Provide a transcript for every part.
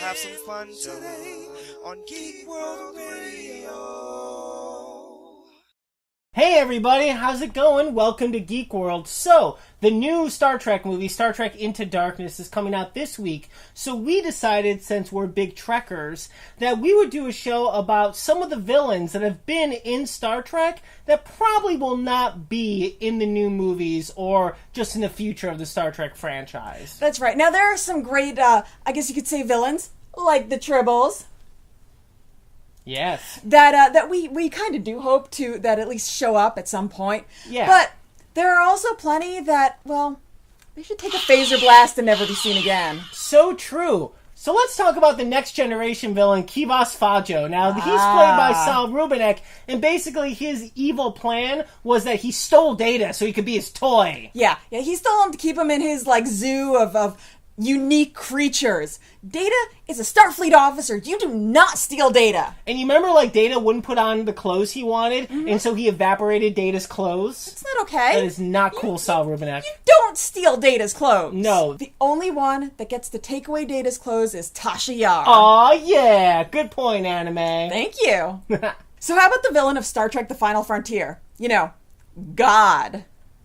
have some fun today on Geek World Radio. Hey everybody, how's it going? Welcome to Geek World. So, the new Star Trek movie, Star Trek Into Darkness, is coming out this week. So we decided, since we're big Trekkers, that we would do a show about some of the villains that have been in Star Trek that probably will not be in the new movies or just in the future of the Star Trek franchise. That's right. Now, there are some great, I guess you could say villains, like the Tribbles. Yes. That we kind of do hope to that at least show up at some point. Yeah. But there are also plenty that, well, they should take a phaser blast and never be seen again. So true. So let's talk about the next generation villain, Kiva Fajo. Now, he's played by Saul Rubinek, and basically his evil plan was that he stole Data so he could be his toy. Yeah, he stole him to keep him in his, zoo of unique creatures. Data is a Starfleet officer. You do not steal Data. And you remember, Data wouldn't put on the clothes he wanted, and so he evaporated Data's clothes? It's not okay. That is not cool, Saul Rubinek. You don't steal Data's clothes. No. The only one that gets to take away Data's clothes is Tasha Yar. Aw, yeah. Good point, anime. Thank you. So how about the villain of Star Trek The Final Frontier? God.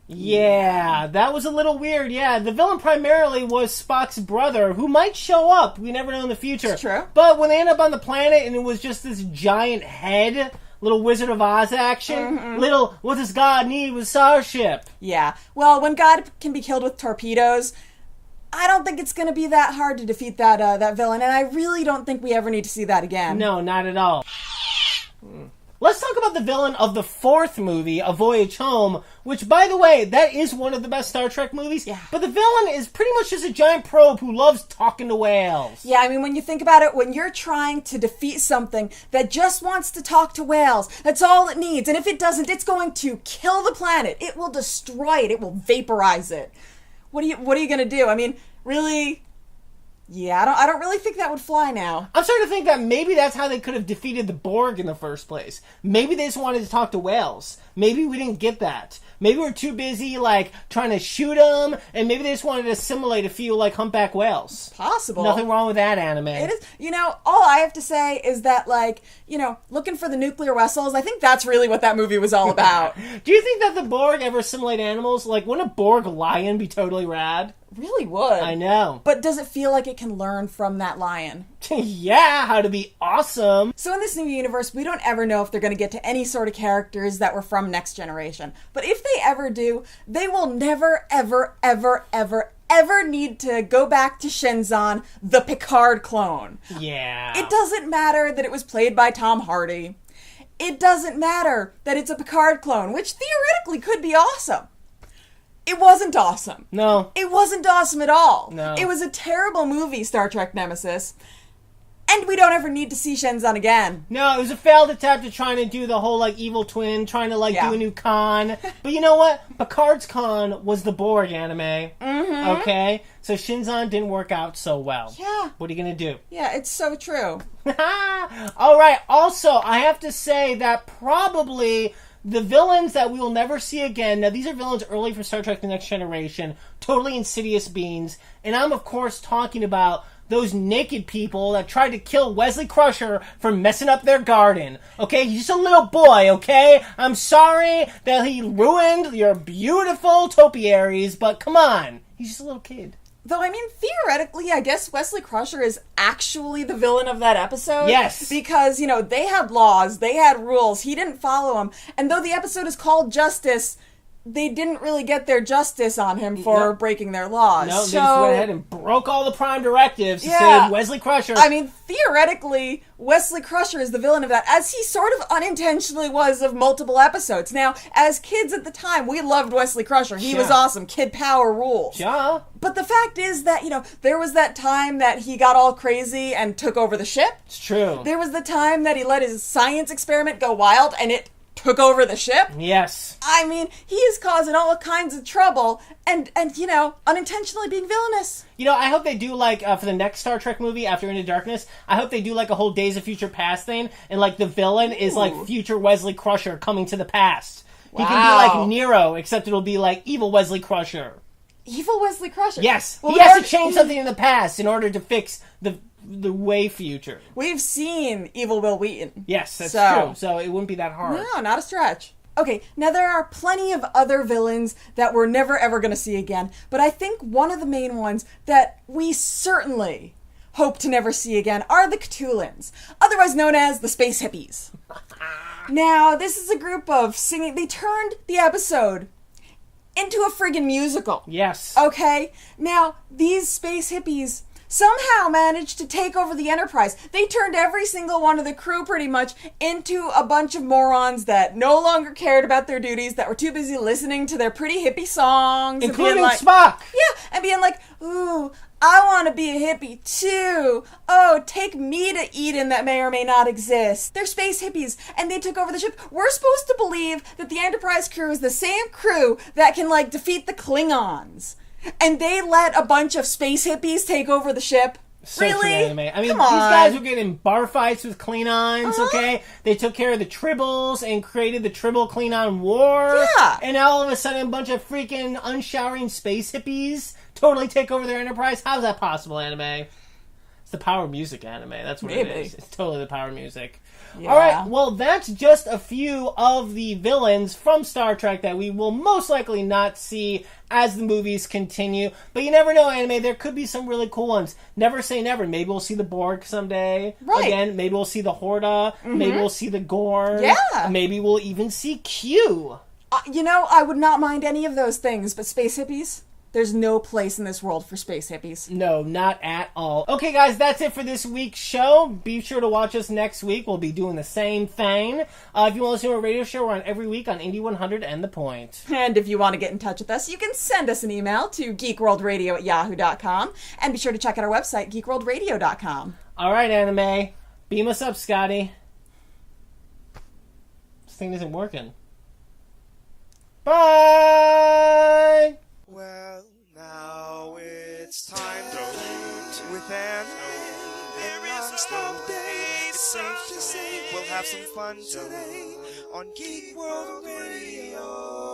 Yeah, that was a little weird, yeah. The villain primarily was Spock's brother, who might show up. We never know in the future. It's true. But when they end up on the planet and it was just this giant head, little Wizard of Oz action, little, what does God need with Starship? Yeah. Well, when God can be killed with torpedoes, I don't think it's going to be that hard to defeat that villain, and I really don't think we ever need to see that again. No, not at all. Let's talk about the villain of the fourth movie, A Voyage Home, which, by the way, that is one of the best Star Trek movies. Yeah. But the villain is pretty much just a giant probe who loves talking to whales. Yeah, I mean, when you think about it, when you're trying to defeat something that just wants to talk to whales, that's all it needs. And if it doesn't, it's going to kill the planet. It will destroy it. It will vaporize it. What are you going to do? I mean, really? Yeah, I don't really think that would fly now. I'm starting to think that maybe that's how they could have defeated the Borg in the first place. Maybe they just wanted to talk to whales. Maybe we didn't get that. Maybe we're too busy, trying to shoot them, and maybe they just wanted to assimilate a few, humpback whales. Possible. Nothing wrong with that, anime. It is. All I have to say is that, looking for the nuclear vessels, I think that's really what that movie was all about. Do you think that the Borg ever assimilate animals? Wouldn't a Borg lion be totally rad? Really would. I know. But does it feel like it can learn from that lion? Yeah, how to be awesome. So in this new universe, we don't ever know if they're going to get to any sort of characters that were from Next Generation. But if they ever do, they will never, ever, ever, ever, ever need to go back to Shenzan, the Picard clone. Yeah. It doesn't matter that it was played by Tom Hardy. It doesn't matter that it's a Picard clone, which theoretically could be awesome. It wasn't awesome. No. It wasn't awesome at all. No. It was a terrible movie, Star Trek Nemesis. And we don't ever need to see Shenzan again. No, it was a failed attempt at trying to do the whole, evil twin, trying to, do a new Khan. But you know what? Picard's Khan was the Borg anime. Mm-hmm. Okay? So Shenzan didn't work out so well. Yeah. What are you going to do? Yeah, it's so true. All right. Also, I have to say that probably the villains that we will never see again, now these are villains early from Star Trek The Next Generation, totally insidious beings, and I'm of course talking about those naked people that tried to kill Wesley Crusher for messing up their garden. Okay, he's just a little boy, okay? I'm sorry that he ruined your beautiful topiaries, but come on, he's just a little kid. Though, I mean, theoretically, I guess Wesley Crusher is actually the villain of that episode. Yes. Because, they had laws, they had rules, he didn't follow them. And though the episode is called Justice, they didn't really get their justice on him for breaking their laws. No, they just went ahead and broke all the Prime directives to save Wesley Crusher. I mean, theoretically, Wesley Crusher is the villain of that, as he sort of unintentionally was of multiple episodes. Now, as kids at the time, we loved Wesley Crusher. He was awesome. Kid power rules. Yeah. But the fact is that, there was that time that he got all crazy and took over the ship. It's true. There was the time that he let his science experiment go wild and it took over the ship. Yes. I mean, he is causing all kinds of trouble and unintentionally being villainous. I hope they do, for the next Star Trek movie after Into Darkness, I hope they do, a whole Days of Future Past thing, and, the villain is, future Wesley Crusher coming to the past. Wow. He can be like Nero, except it'll be, evil Wesley Crusher. Evil Wesley Crusher? Yes. Well, he has to change something in the past in order to fix the the way future. We've seen Evil Will Wheaton. Yes, that's true. So it wouldn't be that hard. No, not a stretch. Okay, now there are plenty of other villains that we're never ever going to see again, but I think one of the main ones that we certainly hope to never see again are the Coolants, otherwise known as the Space Hippies. Now, this is a group of singing... They turned the episode into a friggin' musical. Yes. Okay? Now, these space hippies somehow managed to take over the Enterprise. They turned every single one of the crew pretty much into a bunch of morons that no longer cared about their duties, that were too busy listening to their pretty hippie songs. Including and Spock! Yeah, and being like, ooh, I want to be a hippie too. Oh, take me to Eden that may or may not exist. They're space hippies, and they took over the ship. We're supposed to believe that the Enterprise crew is the same crew that can, like, defeat the Klingons. And they let a bunch of space hippies take over the ship. So Really? Anime. I mean, Come these on. guys were getting in bar fights with Klingons, okay? They took care of the Tribbles and created the Tribble-Klingon War. Yeah. And now all of a sudden, a bunch of freaking unshowering space hippies totally take over their Enterprise. How's that possible, anime? It's the power of music, anime. That's what Maybe. it is. It's totally the power of music. Yeah. All right, well, that's just a few of the villains from Star Trek that we will most likely not see as the movies continue. But you never know, anime. There could be some really cool ones. Never say never. Maybe we'll see the Borg someday. Right. Again, maybe we'll see the Horta. Maybe we'll see the Gorn. Yeah. Maybe we'll even see Q. You know, I would not mind any of those things, but space hippies? There's no place in this world for space hippies. No, not at all. Okay, guys, that's it for this week's show. Be sure to watch us next week. We'll be doing the same thing. If you want to listen to a radio show, we're on every week on Indie 100 and The Point. And if you want to get in touch with us, you can send us an email to geekworldradio@yahoo.com. And be sure to check out our website, geekworldradio.com. All right, anime. Beam us up, Scotty. This thing isn't working. Bye! Well, now it's time to loot with an non-stop day. It's safe to say we'll have some fun today on Geek World Radio.